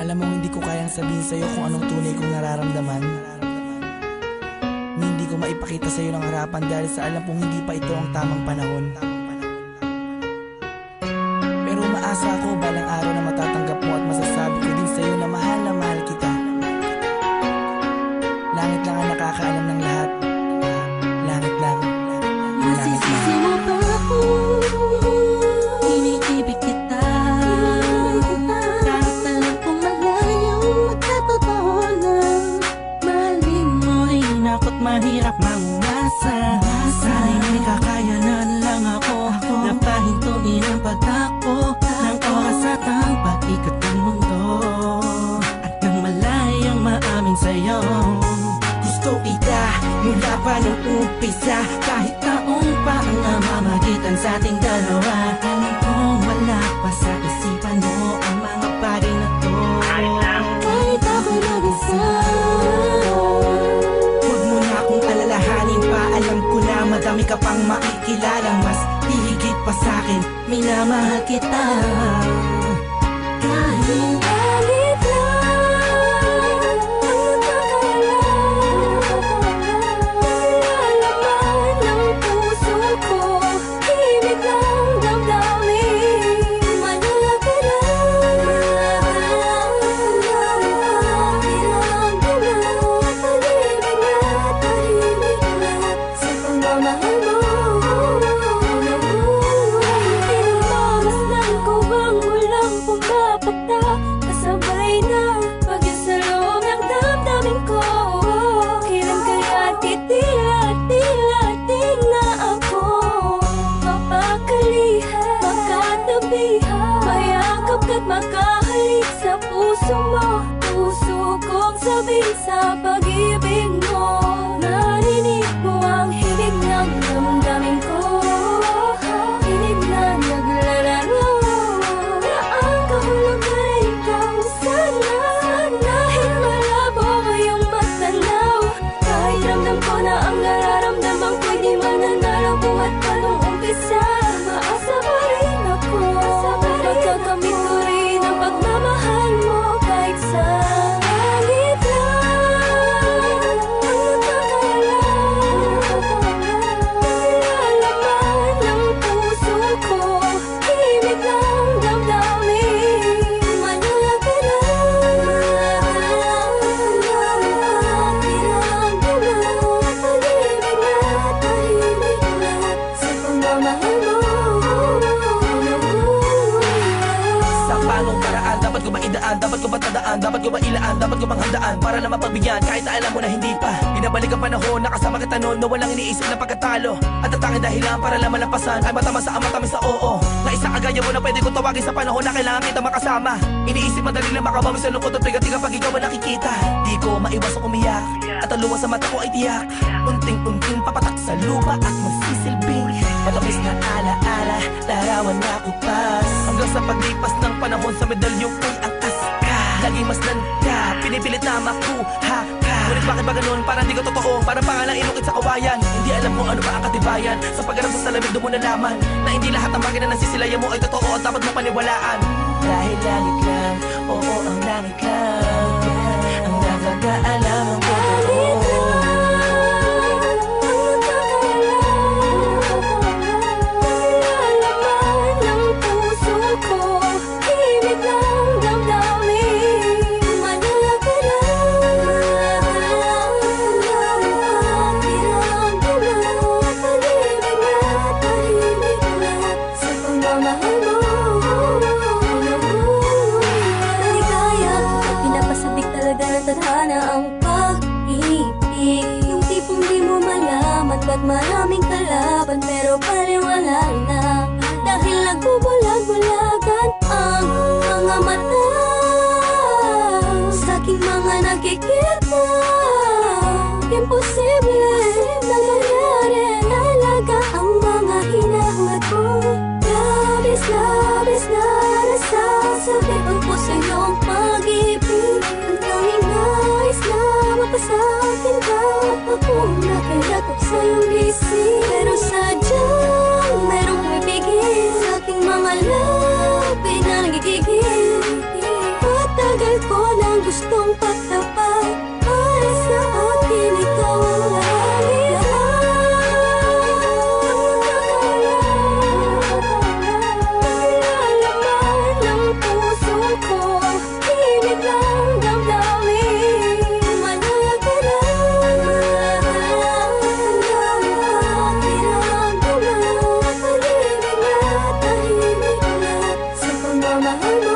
Alam mo, hindi ko kayang sabihin sa'yo kung anong tunay kong nararamdaman. Ni hindi ko maipakita sa'yo ng harapan dahil sa alam kong hindi pa ito ang tamang panahon. Pero umaasa ako balang araw na matatanggap mo at masasabi ko din sa'yo na mahal kita. Langit lang ang nakakaalam ng lahat. Langit lang. Nasisisi mo ba ako? Iniibig kita. Kahit alam kong malayo at totoo na mahalin mo ay nako't mahirap mangumasa. Sana'y may kakayanan lang ako na pahintuin ang pagtakbo ng oras at ang pag-ikot ng mundo. At nang malayang maamin sa'yo, gusto kita mula pa nung umpisa. Kahit taong pa ang namamagitan sa ating dalawa, alam kong wala pa sa isipan mo ang mga bagay na to. Kahit ako'y mag-isa, huwag mo na akong alalahanin pa. Alam ko na madami ka pang makikilala, mas hihigit pa sa'kin, minamahal kita. Kahit alit lang ang nagkakalaman ng puso ko, himig ng damdamin, malala ka lang, bilang dulat, tahimik na tahimik na sa pagmamahal mo. Pinamasdan ko bang walang pumapagta, kasabay na pag-isalong ng damdamin ko. Kailan kaya titila-tila-ting na ako mapakalihan, magkatabihan, mayakap ka't makahalik sa puso mo. Puso kong sabihin sa pag-ibig mo, narinig mo ang himig ng damdamin ko. Hinig na naglalaro na ang kahulugan ay ikaw. Sana, dahil malabo ngayong matanaw, kahit ramdam ko na ang nararamdaman ko'y di mananalo. Buhat pa nung umpisa, maasa pa rin ako. Magkakamit ko rin ang pagmamahal mo. Kahit sa langit lang ang nagkakalaman ng puso ko, himig ng damdamin, malala ka lang, bilang dulat, tahimik na tahimik na sa pagmamahal mo. Sa panong paraan, dapat ko ba idaan? Dapat ko ba tandaan? Dapat ko ba ilaan? Dapat ko bang handaan? Para lang mapagbigyan, kahit na alam mo na hindi pa. Binabalik ang panahon, nakasama kita noon na walang iniisip na pagkatalo. At ang tanging dahilan para lang malampasan ay matamasa ang matamis sa oo. Na isang kagaya mo na pwede kong tawagin sa panahon na kailangan kita makasama. Iniisip madali lang makabawi sa lungkot at bigat kapag ikaw ang nakikita. Di ko maiwasang umiyak at ang luha sa mata ko ay tiyak. Unting-unting papatak sa lupa at magsisilbing matamis na ala-ala, larawan na kupas. Hanggang sa paglipas ng panahon sa medalyong ko'y angkas ka. Laging masdan ka, pinipilit na makuha ka. Ngunit bakit ba ganun? Parang di ka totoo, parang pangalang inukit sa kawayan. Hindi alam kung ano ba ang katibayan. Sa pagharap sa salamig doon mo nalaman na hindi lahat ng bagay na nasisilayan mo ay totoo at dapat mo paniwalaan. Dahil langit lang, oo ang langit lang ang nakakaalam ang totoo. Tadhana ang pag-ibig, yung tipong di mo malaman ba't maraming kalaban pero paliwala na. Dahil nagbubulag-bulagan ang mga mata sa aking mga nakikita. Imposible na mangyari, talaga ang mga hinahangad ko. Labis-labis na nasasabi ang puso iyong pag-ibig. Ang tanging nais na mapasa akin ka, akong nakilakot sa iyong isip. Pero sadyang merong pipigil sa aking mga labi na nagigigil. Patagal ko gustong pagtapat. Para sa akin ikaw ang lahat. Nilalaman ng puso ko, hilig lang damdamin. Mahal ka na, sa pagmamahal mo.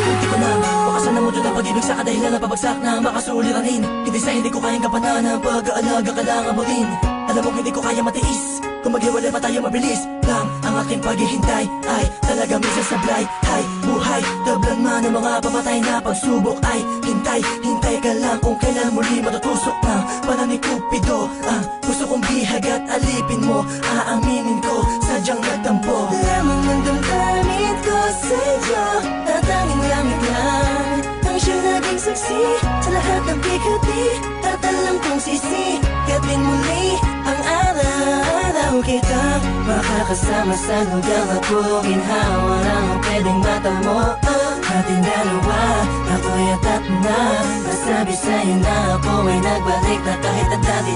Hindi ko na makasan na mo doon ang pag-ibig sa kadahilan na pabagsak na makasuliranin. Hindi sa hindi ko kayang kapanan ang pag-aalaga ka lang abutin. Alam mo hindi ko kaya matiis, kung maghiwalay pa tayo mabilis lang ang aking paghihintay. Ay talaga minsan sablay, hay buhay tablan man ng mga pamatay na pagsubok. Ay hintay, hintay ka lang kung kailan muli matutusok ng panang ni Cupido. Ang gusto kong bihag at alipin mo, aaminin ko sadyang nagtampo. Lamang ng damdamin ko sa'yo, tatanging langit lang ang siyang naging saksi sa lahat ng bigati. At alam kong sisikatin muli ang araw kitang makakasama sa lugar at buong ginhawa lang ang pwedeng matamo. Ating dalawa, ako'y atat na nasabi sa'yo na ako ay nagbalik na kahit ang dati.